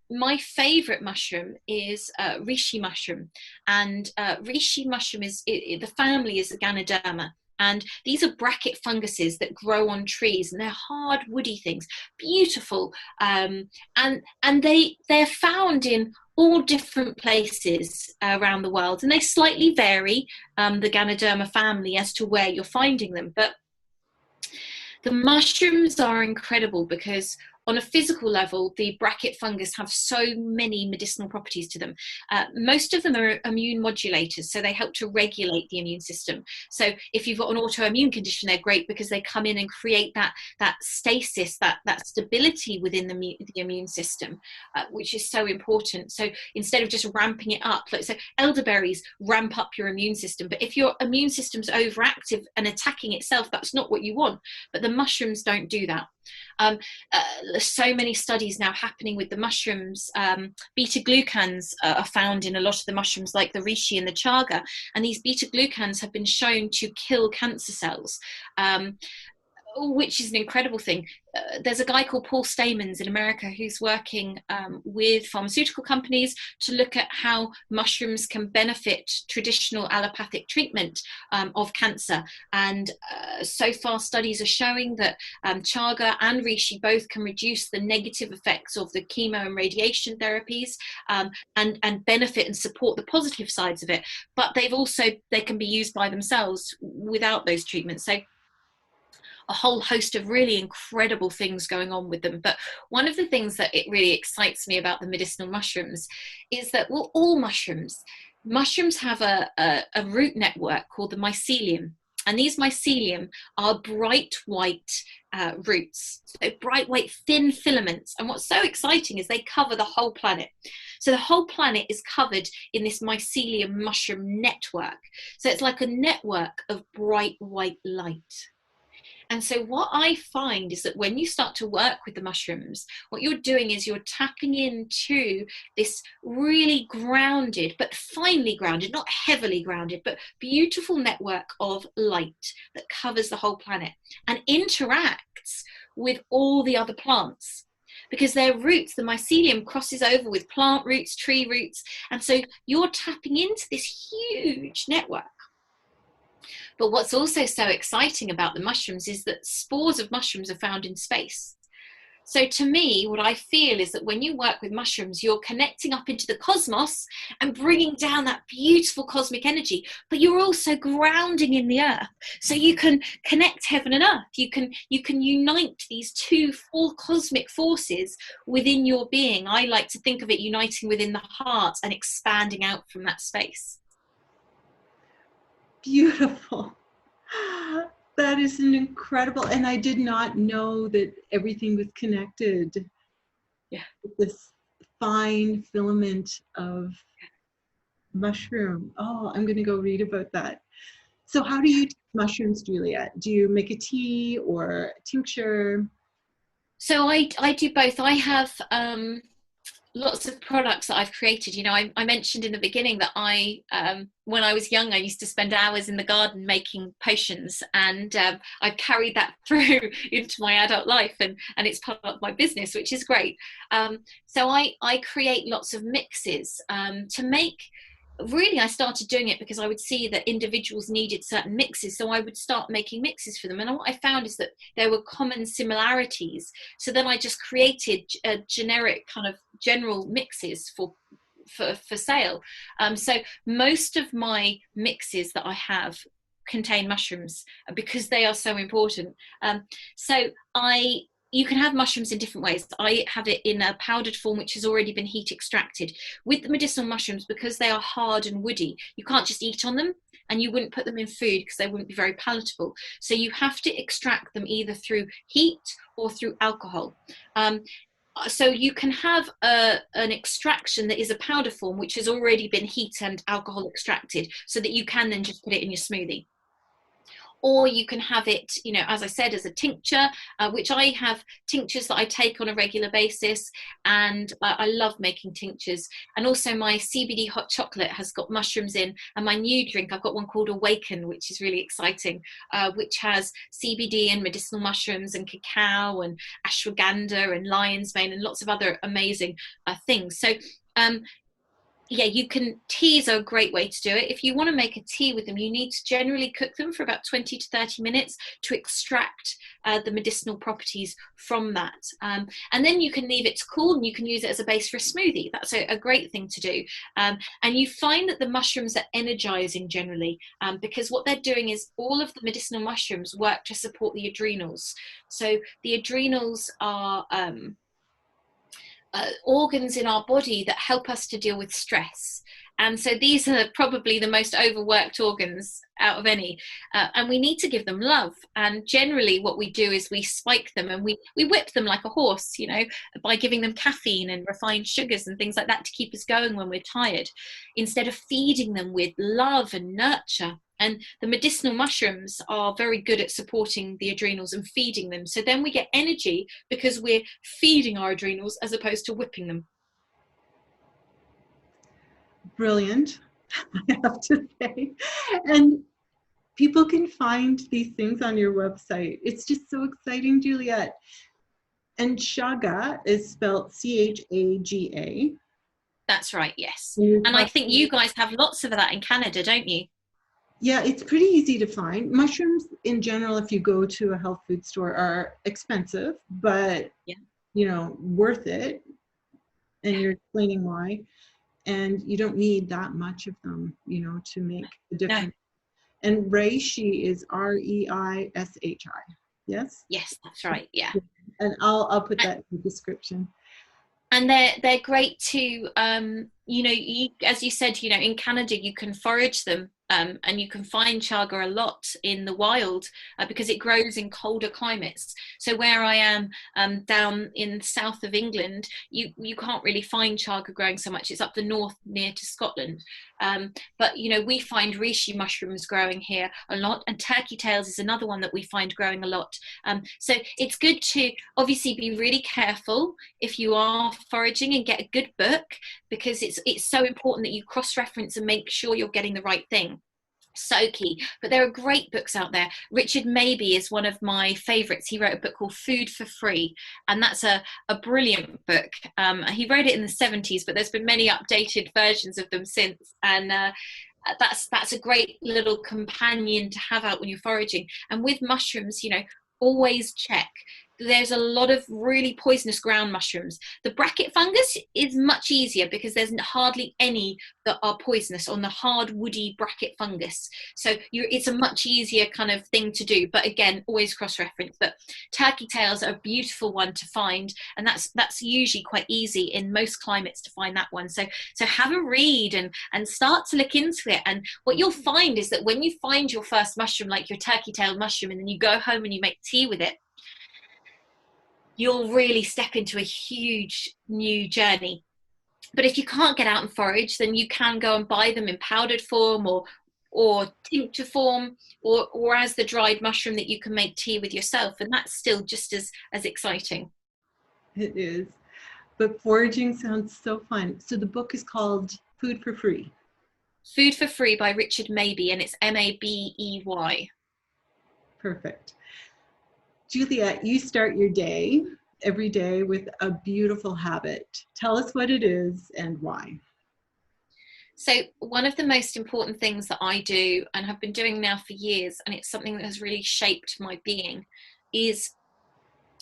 My favorite mushroom is reishi mushroom, and reishi mushroom the family is the Ganoderma. And these are bracket funguses that grow on trees, and they're hard, woody things, beautiful. And they're found in all different places around the world, and they slightly vary, the Ganoderma family, as to where you're finding them. But the mushrooms are incredible because on a physical level, the bracket fungus have so many medicinal properties to them. Most of them are immune modulators, so they help to regulate the immune system. So if you've got an autoimmune condition, they're great because they come in and create that stasis, that stability within the immune system, which is so important. So instead of just ramping it up, like, so elderberries ramp up your immune system, but if your immune system's overactive and attacking itself, that's not what you want. But the mushrooms don't do that. So many studies now happening with the mushrooms. Beta glucans are found in a lot of the mushrooms, like the reishi and the chaga, and these beta glucans have been shown to kill cancer cells, which is an incredible thing. There's a guy called Paul Stamens in America who's working with pharmaceutical companies to look at how mushrooms can benefit traditional allopathic treatment of cancer. And so far studies are showing that chaga and reishi both can reduce the negative effects of the chemo and radiation therapies, and benefit and support the positive sides of it. But they can be used by themselves without those treatments. So a whole host of really incredible things going on with them. But one of the things that it really excites me about the medicinal mushrooms is that, well, all mushrooms have a root network called the mycelium. And these mycelium are bright white roots, so bright white thin filaments. And what's so exciting is they cover the whole planet. So the whole planet is covered in this mycelium mushroom network. So it's like a network of bright white light. And so what I find is that when you start to work with the mushrooms, what you're doing is you're tapping into this really grounded, but finely grounded, not heavily grounded, but beautiful network of light that covers the whole planet and interacts with all the other plants. Because their roots, the mycelium, crosses over with plant roots, tree roots. And so you're tapping into this huge network. But what's also so exciting about the mushrooms is that spores of mushrooms are found in space. So to me, what I feel is that when you work with mushrooms, you're connecting up into the cosmos and bringing down that beautiful cosmic energy, but you're also grounding in the earth. So you can connect heaven and earth. You can unite these four cosmic forces within your being. I like to think of it uniting within the heart and expanding out from that space. Beautiful. That is an incredible, and I did not know that everything was connected. Yeah. With this fine filament of mushroom. Oh, I'm going to go read about that. So how do you take mushrooms, Juliette? Do you make a tea or a tincture? So I do both. I have lots of products that I've created. You know, I mentioned in the beginning that when I was young, I used to spend hours in the garden making potions, and I've carried that through into my adult life, and it's part of my business, which is great. So I create lots of mixes to make. Really, I started doing it because I would see that individuals needed certain mixes, so I would start making mixes for them. And what I found is that there were common similarities. So then I just created a generic kind of general mixes for sale. So most of my mixes that I have contain mushrooms because they are so important. You can have mushrooms in different ways. I have it in a powdered form, which has already been heat extracted. With the medicinal mushrooms, because they are hard and woody, you can't just eat on them, and you wouldn't put them in food because they wouldn't be very palatable. So you have to extract them either through heat or through alcohol. So you can have an extraction that is a powder form, which has already been heat and alcohol extracted, so that you can then just put it in your smoothie. Or you can have it, you know, as I said, as a tincture, which I have tinctures that I take on a regular basis, and I love making tinctures. And also my CBD hot chocolate has got mushrooms in, and my new drink, I've got one called Awaken, which is really exciting, which has CBD and medicinal mushrooms and cacao and ashwagandha and lion's mane and lots of other amazing things. So yeah, teas are a great way to do it. If you want to make a tea with them, you need to generally cook them for about 20 to 30 minutes to extract the medicinal properties from that. And then you can leave it to cool and you can use it as a base for a smoothie. That's a great thing to do. And you find that the mushrooms are energizing generally, because what they're doing is all of the medicinal mushrooms work to support the adrenals. So the adrenals are organs in our body that help us to deal with stress. And so these are probably the most overworked organs out of any. And we need to give them love. And generally what we do is we spike them and we whip them like a horse, you know, by giving them caffeine and refined sugars and things like that to keep us going when we're tired, instead of feeding them with love and nurture. And the medicinal mushrooms are very good at supporting the adrenals and feeding them. So then we get energy because we're feeding our adrenals as opposed to whipping them. Brilliant, I have to say. And people can find these things on your website. It's just so exciting, Juliette. And chaga is spelled C-H-A-G-A. That's right, yes. And I think you guys have lots of that in Canada, don't you? Yeah, it's pretty easy to find. Mushrooms in general, if you go to a health food store, are expensive, but yeah, you know, worth it. And you're explaining why. And you don't need that much of them, you know, to make a difference. No. And reishi is R-E-I-S-H-I. Yes? Yes, that's right. Yeah. And I'll put that in the description. And they're great to, you know, as you said, you know, in Canada you can forage them. And you can find chaga a lot in the wild because it grows in colder climates. So where I am down in the south of England, you can't really find chaga growing so much. It's up the north near to Scotland. But, you know, we find reishi mushrooms growing here a lot. And turkey tails is another one that we find growing a lot. So it's good to obviously be really careful if you are foraging and get a good book, because it's so important that you cross-reference and make sure you're getting the right thing. So key. But there are great books out there. Richard Mabey is one of my favorites. He wrote a book called Food for Free, and that's a brilliant book. He wrote it in the 70s, but there's been many updated versions of them since, and that's a great little companion to have out when you're foraging. And with mushrooms, you know, always check. There's a lot of really poisonous ground mushrooms. The bracket fungus is much easier because there's hardly any that are poisonous on the hard woody bracket fungus. So it's a much easier kind of thing to do. But again, always cross-reference. But turkey tails are a beautiful one to find, and that's usually quite easy in most climates to find that one. So have a read and start to look into it. And what you'll find is that when you find your first mushroom, like your turkey tail mushroom, and then you go home and you make tea with it, you'll really step into a huge new journey. But if you can't get out and forage, then you can go and buy them in powdered form or tincture form, or as the dried mushroom that you can make tea with yourself. And that's still just as exciting. It is. But foraging sounds so fun. So the book is called Food for Free. Food for Free by Richard Mabey, and it's M-A-B-E-Y. Perfect. Juliette, you start your day every day with a beautiful habit. Tell us what it is and why. So one of the most important things that I do and have been doing now for years, and it's something that has really shaped my being, is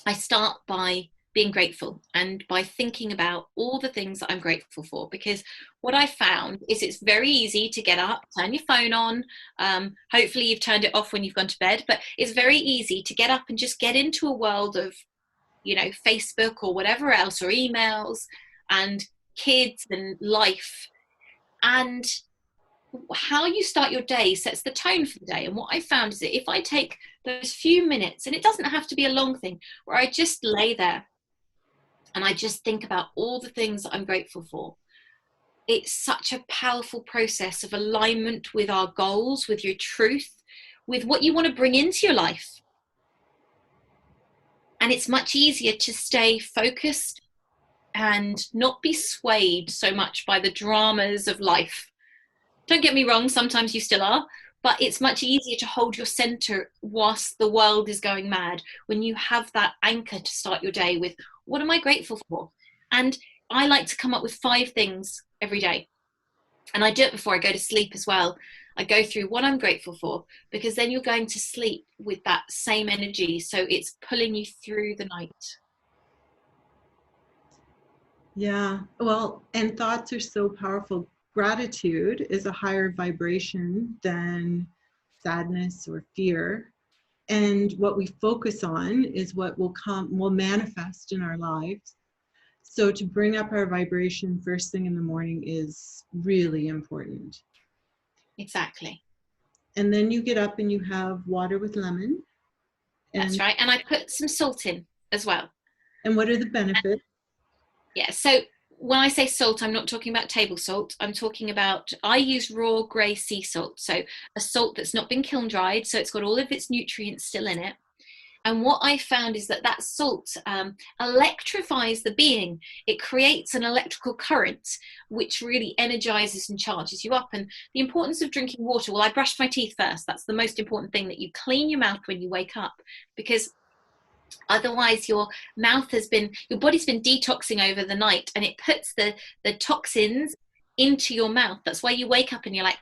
I start by being grateful and by thinking about all the things that I'm grateful for. Because what I found is it's very easy to get up, turn your phone on. Hopefully you've turned it off when you've gone to bed, but it's very easy to get up and just get into a world of, you know, Facebook or whatever else, or emails and kids and life. And how you start your day sets the tone for the day. And what I found is that if I take those few minutes, and it doesn't have to be a long thing, where I just lay there and I just think about all the things that I'm grateful for, it's such a powerful process of alignment with our goals, with your truth, with what you want to bring into your life. And it's much easier to stay focused and not be swayed so much by the dramas of life. Don't get me wrong, sometimes you still are, but it's much easier to hold your center whilst the world is going mad when you have that anchor to start your day with, what am I grateful for? And I like to come up with 5 things every day. And I do it before I go to sleep as well. I go through what I'm grateful for, because then you're going to sleep with that same energy. So it's pulling you through the night. Yeah, well, and thoughts are so powerful. Gratitude is a higher vibration than sadness or fear. And what we focus on is what will manifest in our lives. So to bring up our vibration first thing in the morning is really important. Exactly. And then you get up and you have water with lemon. That's right. And I put some salt in as well. And what are the benefits? Yeah, so when I say salt, I'm not talking about table salt. I'm talking about, I use raw grey sea salt. So a salt that's not been kiln dried. So it's got all of its nutrients still in it. And what I found is that that salt electrifies the being. It creates an electrical current, which really energizes and charges you up. And the importance of drinking water, well, I brush my teeth first. That's the most important thing, that you clean your mouth when you wake up, because otherwise your body's been detoxing over the night, and it puts the toxins into your mouth. That's why you wake up and you're like,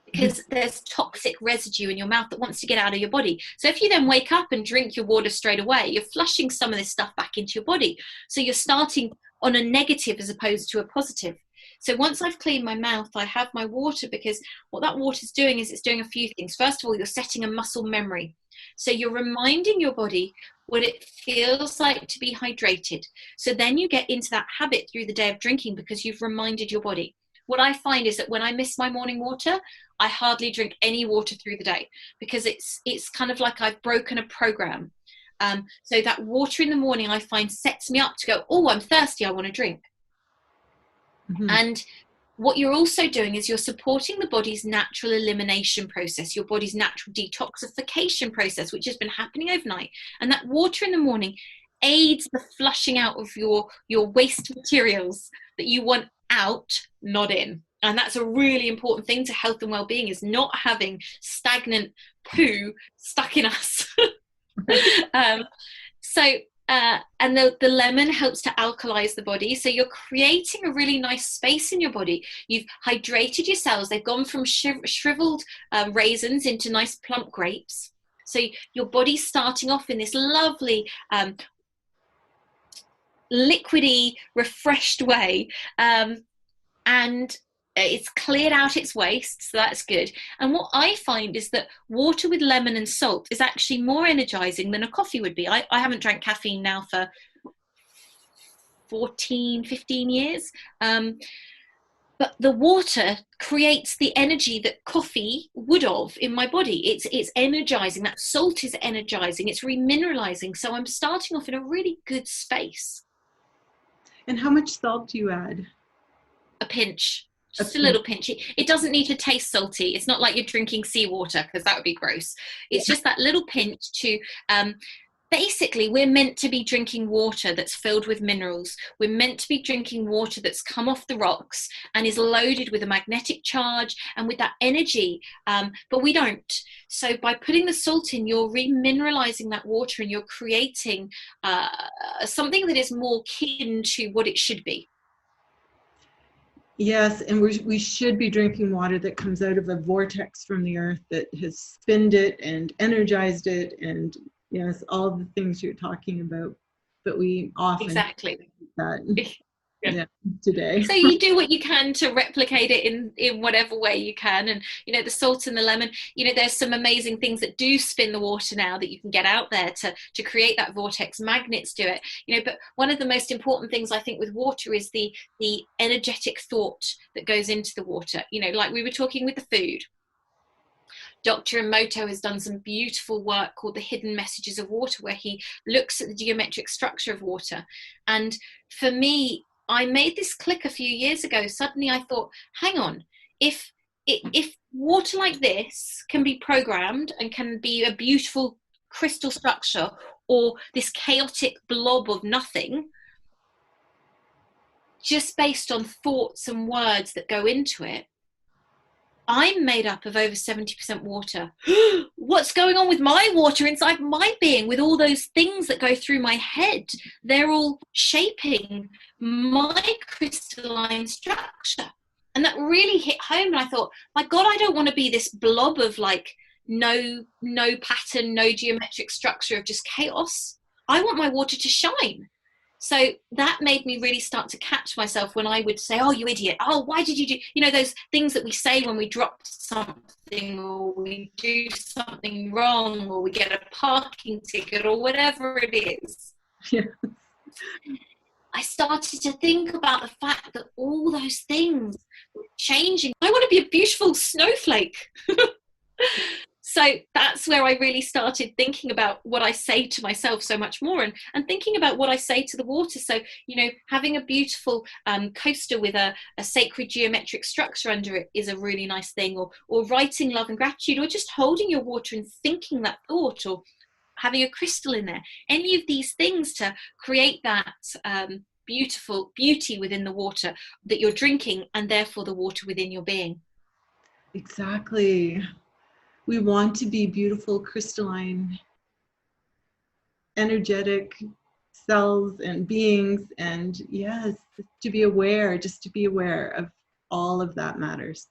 because there's toxic residue in your mouth that wants to get out of your body. So if you then wake up and drink your water straight away, you're flushing some of this stuff back into your body. So you're starting on a negative as opposed to a positive. So once I've cleaned my mouth, I have my water, because what that water is doing is it's doing a few things. First of all, you're setting a muscle memory. So you're reminding your body what it feels like to be hydrated. So then you get into that habit through the day of drinking, because you've reminded your body. What I find is that when I miss my morning water, I hardly drink any water through the day, because it's kind of like I've broken a program. So that water in the morning, I find, sets me up to go, oh, I'm thirsty, I want to drink. Mm-hmm. And what you're also doing is you're supporting the body's natural elimination process, your body's natural detoxification process, which has been happening overnight. And that water in the morning aids the flushing out of your waste materials that you want out, not in. And that's a really important thing to health and well-being, is not having stagnant poo stuck in us. And the lemon helps to alkalize the body. So you're creating a really nice space in your body. You've hydrated your cells. They've gone from shriveled raisins into nice plump grapes. So your body's starting off in this lovely liquidy, refreshed way. And it's cleared out its waste, so that's good. And what I find is that water with lemon and salt is actually more energizing than a coffee would be. I haven't drank caffeine now for 15 years. But the water creates the energy that coffee would have in my body. It's energizing. That salt is energizing. It's remineralizing. So I'm starting off in a really good space. And how much salt do you add? A pinch. Just a little pinch. It doesn't need to taste salty. It's not like you're drinking seawater, because that would be gross. It's just that little pinch to, basically, we're meant to be drinking water that's filled with minerals. We're meant to be drinking water that's come off the rocks and is loaded with a magnetic charge and with that energy, but we don't. So by putting the salt in, you're remineralizing that water, and you're creating something that is more kin to what it should be. Yes, and we should be drinking water that comes out of a vortex from the earth that has spinned it and energized it, and yes, all the things you're talking about. But we often exactly that today. So you do what you can to replicate it in whatever way you can. And the salt and the lemon, there's some amazing things that do spin the water now that you can get out there to create that vortex. Magnets do it, but one of the most important things I think with water is the energetic thought that goes into the water. Like we were talking with the food. Dr. Emoto has done some beautiful work called The Hidden Messages of Water, where he looks at the geometric structure of water. And for me, I made this click a few years ago. Suddenly I thought, hang on, if water like this can be programmed and can be a beautiful crystal structure, or this chaotic blob of nothing, just based on thoughts and words that go into it, I'm made up of over 70% water. What's going on with my water inside my being, with all those things that go through my head? They're all shaping my crystalline structure. And And that really hit home. And I thought, my God, I don't want to be this blob of like no pattern, no geometric structure, of just chaos. I want my water to shine. So that made me really start to catch myself when I would say, oh, you idiot. Oh, why did you do, those things that we say when we drop something, or we do something wrong, or we get a parking ticket, or whatever it is. Yeah. I started to think about the fact that all those things were changing. I want to be a beautiful snowflake. So that's where I really started thinking about what I say to myself so much more, and thinking about what I say to the water. So, having a beautiful coaster with a sacred geometric structure under it is a really nice thing, or writing love and gratitude, or just holding your water and thinking that thought, or having a crystal in there. Any of these things to create that beautiful beauty within the water that you're drinking, and therefore the water within your being. Exactly. We want to be beautiful, crystalline, energetic cells and beings. And yes, just to be aware of all of that matters.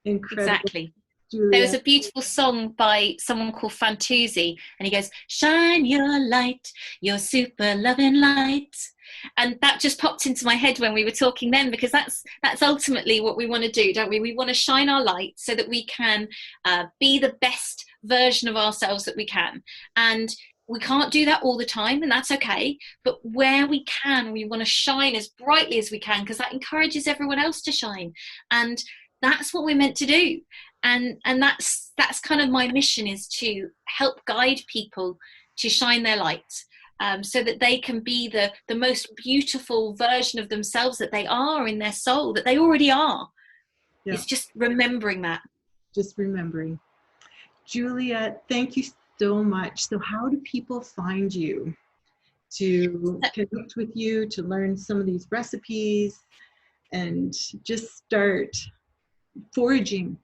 Incredible. Exactly. Juliette. There was a beautiful song by someone called Fantuzzi, and he goes, shine your light, your super loving light. And that just popped into my head when we were talking then, because that's ultimately what we want to do, don't we? We want to shine our light so that we can be the best version of ourselves that we can. And we can't do that all the time, and that's okay. But where we can, we want to shine as brightly as we can, because that encourages everyone else to shine. And that's what we're meant to do. And that's kind of my mission, is to help guide people to shine their light, so that they can be the most beautiful version of themselves that they are in their soul, that they already are. Yeah. It's just remembering that. Just remembering. Juliette, thank you so much. So how do people find you to connect with you, to learn some of these recipes, and just start foraging?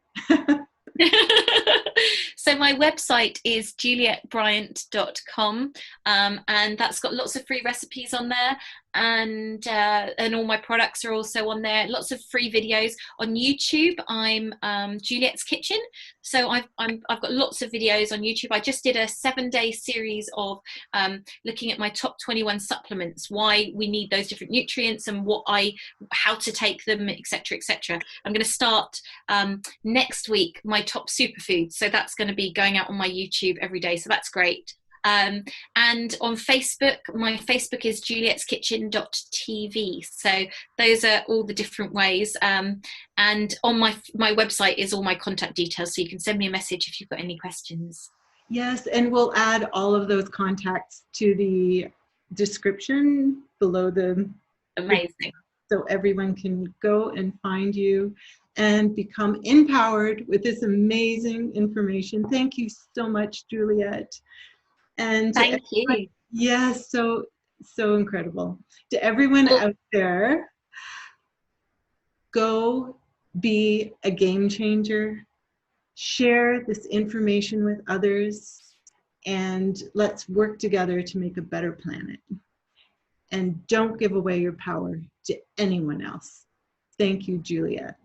So my website is juliettebryant.com, and that's got lots of free recipes on there, and all my products are also on there. Lots of free videos on YouTube. I'm Juliette's Kitchen, so I've got lots of videos on YouTube. I just did a 7-day series of looking at my top 21 supplements, why we need those different nutrients, and how to take them, etc., etc. I'm going to start next week my top superfoods, so that's going to be going out on my YouTube every day, so that's great. And on Facebook, my Facebook is juliettekitchen.tv. So those are all the different ways. And on my website is all my contact details, so you can send me a message if you've got any questions. Yes, and we'll add all of those contacts to the description below the... Amazing. So everyone can go and find you and become empowered with this amazing information. Thank you so much, Juliette. And thank you. Yes, so incredible. To everyone out there, go be a game changer. Share this information with others, and let's work together to make a better planet. And don't give away your power to anyone else. Thank you, Juliette.